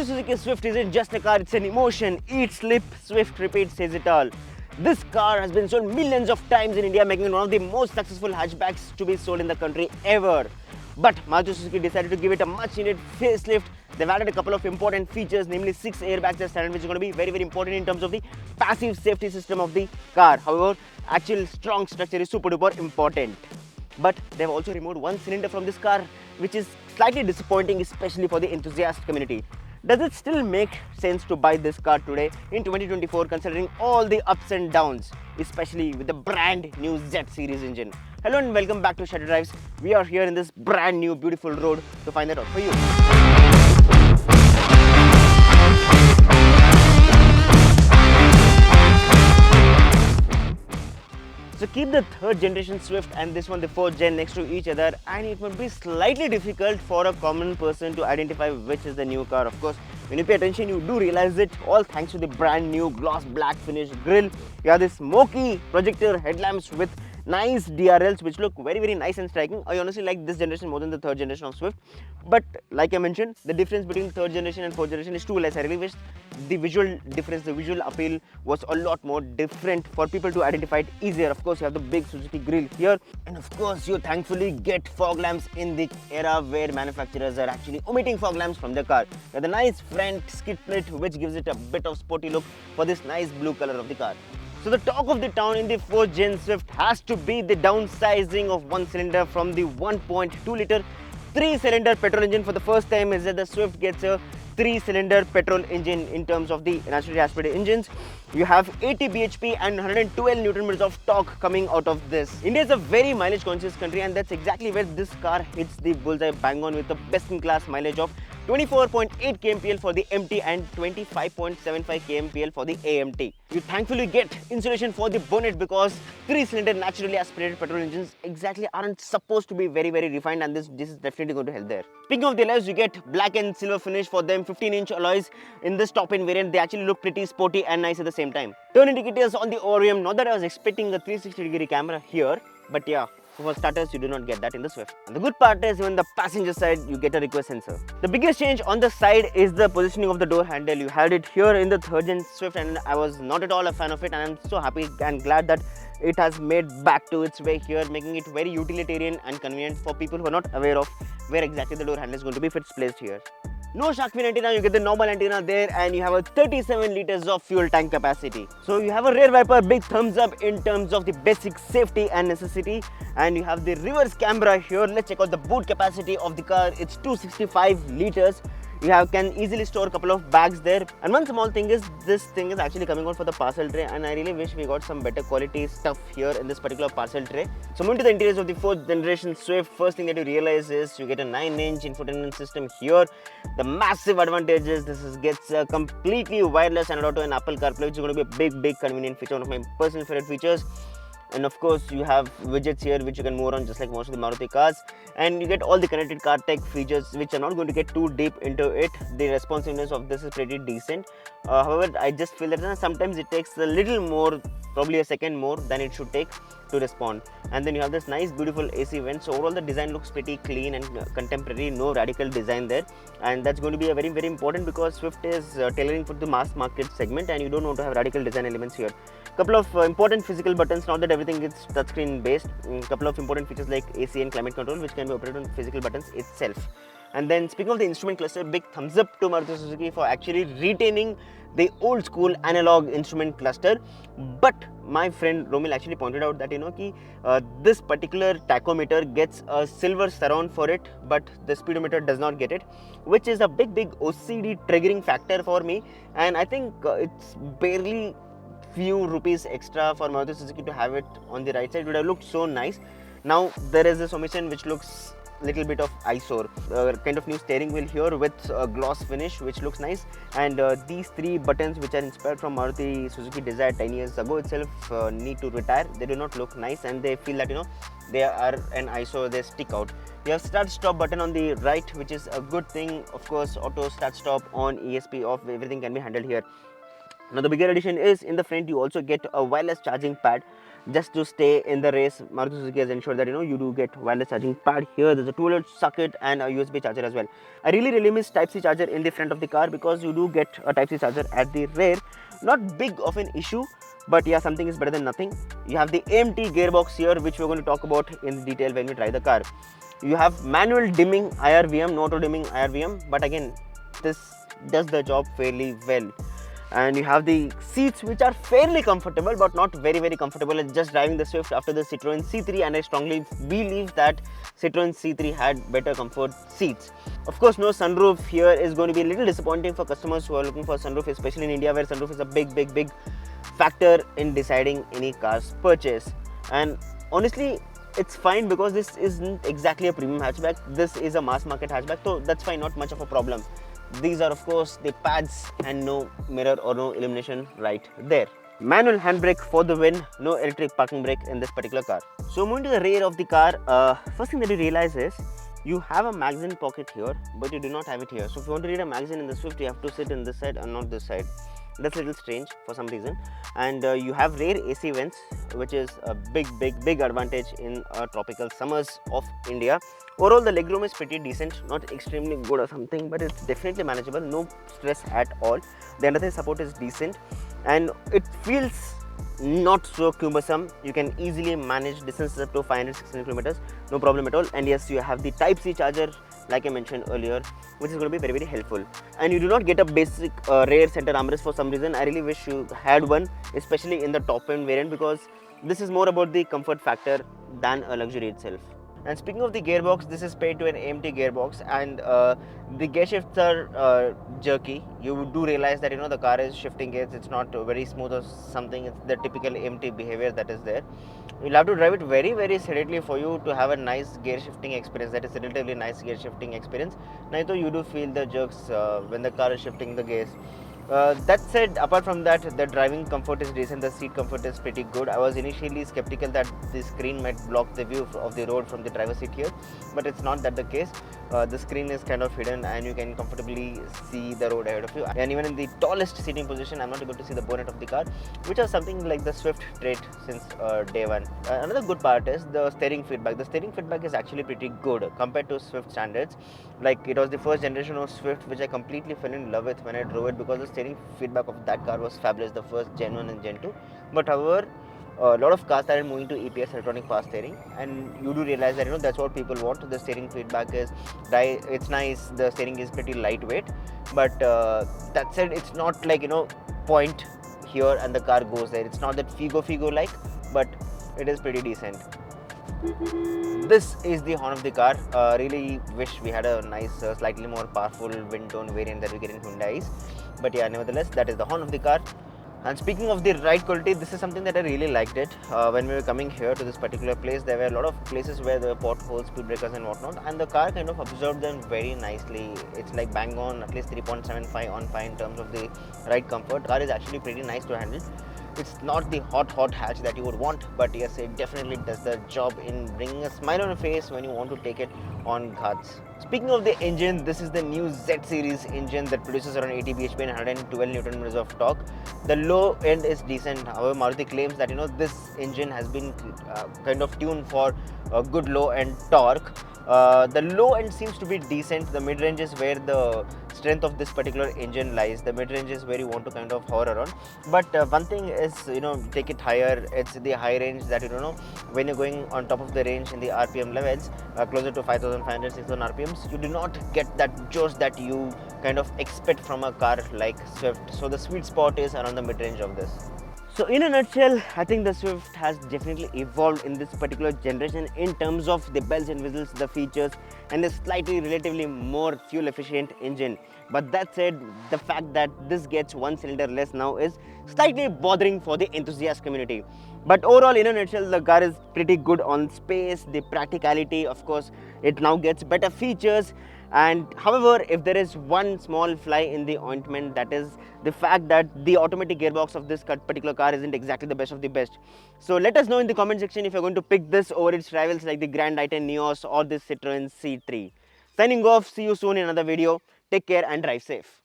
Maruti Suzuki Swift isn't just a car, it's an emotion. Eat, sleep, Swift, repeat says it all. This car has been sold millions of times in India, making it one of the most successful hatchbacks to be sold in the country ever. But Maruti Suzuki decided to give it a much needed facelift. They've added a couple of important features, namely 6 airbags as standard, which is going to be very important in terms of the passive safety system of the car. However, actual strong structure is super duper important. But they've also removed one cylinder from this car, which is slightly disappointing, especially for the enthusiast community. Does it still make sense to buy this car today in 2024, considering all the ups and downs, especially with the brand new Z series engine? Hello and welcome back to Shutterdrives. We are here in this brand new beautiful road to find that out for you. So keep the third generation Swift and this one, the fourth gen, next to each other, and it would be slightly difficult for a common person to identify which is the new car. Of course, when you pay attention, you do realize it, all thanks to the brand new gloss black finish grille. You have this smoky projector headlamps with nice DRLs which look very nice and striking. I honestly like this generation more than the third generation of Swift, but like I mentioned, the difference between third generation and fourth generation is too less. I really wish the visual difference, the visual appeal was a lot more different for people to identify it easier. Of course, you have the big Suzuki grille here, and of course you thankfully get fog lamps in the era where manufacturers are actually omitting fog lamps from their car. You have the nice front skid plate which gives it a bit of sporty look for this nice blue color of the car. So the talk of the town in the 4th gen Swift has to be the downsizing of one cylinder from the 1.2 litre 3-cylinder petrol engine. For the first time is that the Swift gets a 3-cylinder petrol engine in terms of the naturally aspirated engines. You have 80 bhp and 112 Newton meters of torque coming out of this. India is a very mileage conscious country, and that's exactly where this car hits the bullseye bang on with the best in class mileage of 24.8 kmpl for the MT and 25.75 kmpl for the AMT. You thankfully get insulation for the bonnet because 3-cylinder naturally aspirated petrol engines exactly aren't supposed to be very refined, and this is definitely going to help there. Speaking of the alloys, you get black and silver finish for them, 15-inch alloys in this top end variant. They actually look pretty sporty and nice at the same time. Turn indicators on the ORM. Not that I was expecting a 360-degree camera here, but yeah, for starters, you do not get that in the Swift. And the good part is, even the passenger side, you get a request sensor. The biggest change on the side is the positioning of the door handle. You had it here in the 3rd gen Swift, and I was not at all a fan of it, and I'm so happy and glad that it has made back to its way here, making it very utilitarian and convenient for people who are not aware of where exactly the door handle is going to be if it's placed here. No shark fin antenna, you get the normal antenna there, and you have a 37 liters of fuel tank capacity. So you have a rear wiper, big thumbs up in terms of the basic safety and necessity, and you have the reverse camera here. Let's check out the boot capacity of the car. It's 265 liters. You can easily store a couple of bags there. And one small thing is, this thing is actually coming out for the parcel tray, and I really wish we got some better quality stuff here in this particular parcel tray. So moving to the interiors of the 4th generation Swift, first thing that you realize is you get a 9-inch infotainment system here. The massive advantage is gets a completely wireless Android Auto and Apple CarPlay, which is going to be a big convenient feature, one of my personal favorite features. And of course, you have widgets here which you can move on just like most of the Maruti cars, and you get all the connected car tech features which are not going to get too deep into it. The responsiveness of this is pretty decent. However, I just feel that sometimes it takes a little more, probably a second more than it should take to respond. And then you have this nice beautiful AC vent. So overall the design looks pretty clean and contemporary, no radical design there, and that's going to be a very important because Swift is tailoring for the mass market segment, and you don't want to have radical design elements here. Couple of important physical buttons, not that everything is touchscreen based. Couple of important features like AC and climate control which can be operated on physical buttons itself. And then speaking of the instrument cluster, big thumbs up to Maruti Suzuki for actually retaining the old school analog instrument cluster. But my friend Romil actually pointed out that this particular tachometer gets a silver surround for it, but the speedometer does not get it, which is a big OCD triggering factor for me. And I think it's barely few rupees extra for Maruti Suzuki to have it on the right side. It would have looked so nice. Now there is this omission which looks little bit of eyesore. Kind of new steering wheel here with a gloss finish which looks nice, and these 3 buttons which are inspired from Maruti Suzuki Desire 10 years ago itself need to retire. They do not look nice, and they feel that they are an eyesore, they stick out. You have start stop button on the right, which is a good thing. Of course, auto start stop, on, ESP off, everything can be handled here. Now the bigger addition is in the front you also get a wireless charging pad. just to stay in the race. Maruti Suzuki has ensured that you do get wireless charging pad here. There's a 2-volt socket and a USB charger as well. I really miss Type C charger in the front of the car, because you do get a Type C charger at the rear. Not big of an issue, but yeah, something is better than nothing. You have the AMT gearbox here, which we're going to talk about in detail when we drive the car. You have manual dimming IRVM, no auto dimming IRVM, but again, this does the job fairly well. And you have the seats, which are fairly comfortable but not very comfortable. It's just driving the Swift after the Citroen C3, and I strongly believe that Citroen C3 had better comfort seats. Of course, no sunroof here is going to be a little disappointing for customers who are looking for a sunroof, especially in India, where sunroof is a big factor in deciding any car's purchase. And honestly, it's fine, because this isn't exactly a premium hatchback. This is a mass market hatchback, so that's fine, not much of a problem. These are of course the pads, and no mirror or no illumination right there. Manual handbrake for the win, no electric parking brake in this particular car. So moving to the rear of the car, first thing that you realize is you have a magazine pocket here, but you do not have it here. So if you want to read a magazine in the Swift, you have to sit in this side and not this side. That's a little strange for some reason. And you have rear AC vents, which is a big advantage in tropical summers of India. Overall, the legroom is pretty decent, not extremely good or something, but it's definitely manageable, no stress at all. The underside support is decent, and it feels not so cumbersome. You can easily manage distances up to 500-600 kilometers, no problem at all. And yes, you have the Type C charger, like I mentioned earlier, which is going to be very helpful. And you do not get a basic rear center armrest for some reason. I really wish you had one, especially in the top end variant, because this is more about the comfort factor than a luxury itself. And speaking of the gearbox, this is paired to an AMT gearbox, and the gear shifts are jerky. You do realize that the car is shifting gears. It's not very smooth or something. It's the typical AMT behavior that is there. You'll have to drive it very sedately for you to have a nice gear shifting experience. That is a relatively nice gear shifting experience. Naito, you do feel the jerks when the car is shifting the gears. That said, apart from that, the driving comfort is decent, the seat comfort is pretty good. I was initially skeptical that the screen might block the view of the road from the driver's seat here, but it's not that the case. The screen is kind of hidden, and you can comfortably see the road ahead of you. And even in the tallest seating position, I'm not able to see the bonnet of the car, which is something like the Swift trait since day one. Another good part is the steering feedback. The steering feedback is actually pretty good compared to Swift standards. Like, it was the first generation of Swift which I completely fell in love with when I drove it, because the steering feedback of that car was fabulous, the first Gen 1 and Gen 2. But however, a lot of cars started moving to EPS, electronic power steering, and you do realize that that's what people want. The steering feedback is it's nice, the steering is pretty lightweight, but that said, it's not like point here and the car goes there. It's not that Figo like, but it is pretty decent. This is the horn of the car. Really wish we had a nice, slightly more powerful wind tone variant that we get in Hyundais. But yeah, nevertheless, that is the horn of the car. And speaking of the ride quality, this is something that I really liked it. When we were coming here to this particular place, there were a lot of places where there were potholes, speed breakers and whatnot, and the car kind of absorbed them very nicely. It's like bang on, at least 3.75 on 5 in terms of the ride comfort. The car is actually pretty nice to handle. It's not the hot hatch that you would want, but yes, it definitely does the job in bringing a smile on your face when you want to take it on ghats. Speaking of the engine, this is the new Z series engine that produces around 80 bhp and 112 Nm of torque. The low end is decent. However, Maruti claims that this engine has been kind of tuned for a good low end torque. The low end seems to be decent. The mid range is where the strength of this particular engine lies. The mid range is where you want to kind of hover around. But one thing is, take it higher. It's the high range that when you're going on top of the range in the RPM levels, closer to 5,500, 6,000 RPMs, you do not get that jolt that you kind of expect from a car like Swift. So the sweet spot is around the mid range of this. So in a nutshell, I think the Swift has definitely evolved in this particular generation in terms of the bells and whistles, the features, and the slightly relatively more fuel efficient engine. But that said, the fact that this gets one cylinder less now is slightly bothering for the enthusiast community. But overall, in a nutshell, the car is pretty good on space, the practicality, of course, it now gets better features. And however, if there is one small fly in the ointment, that is the fact that the automatic gearbox of this particular car isn't exactly the best of the best. So let us know in the comment section if you're going to pick this over its rivals like the Grand i10 Neos or the Citroen C3. Signing off, see you soon in another video. Take care and drive safe.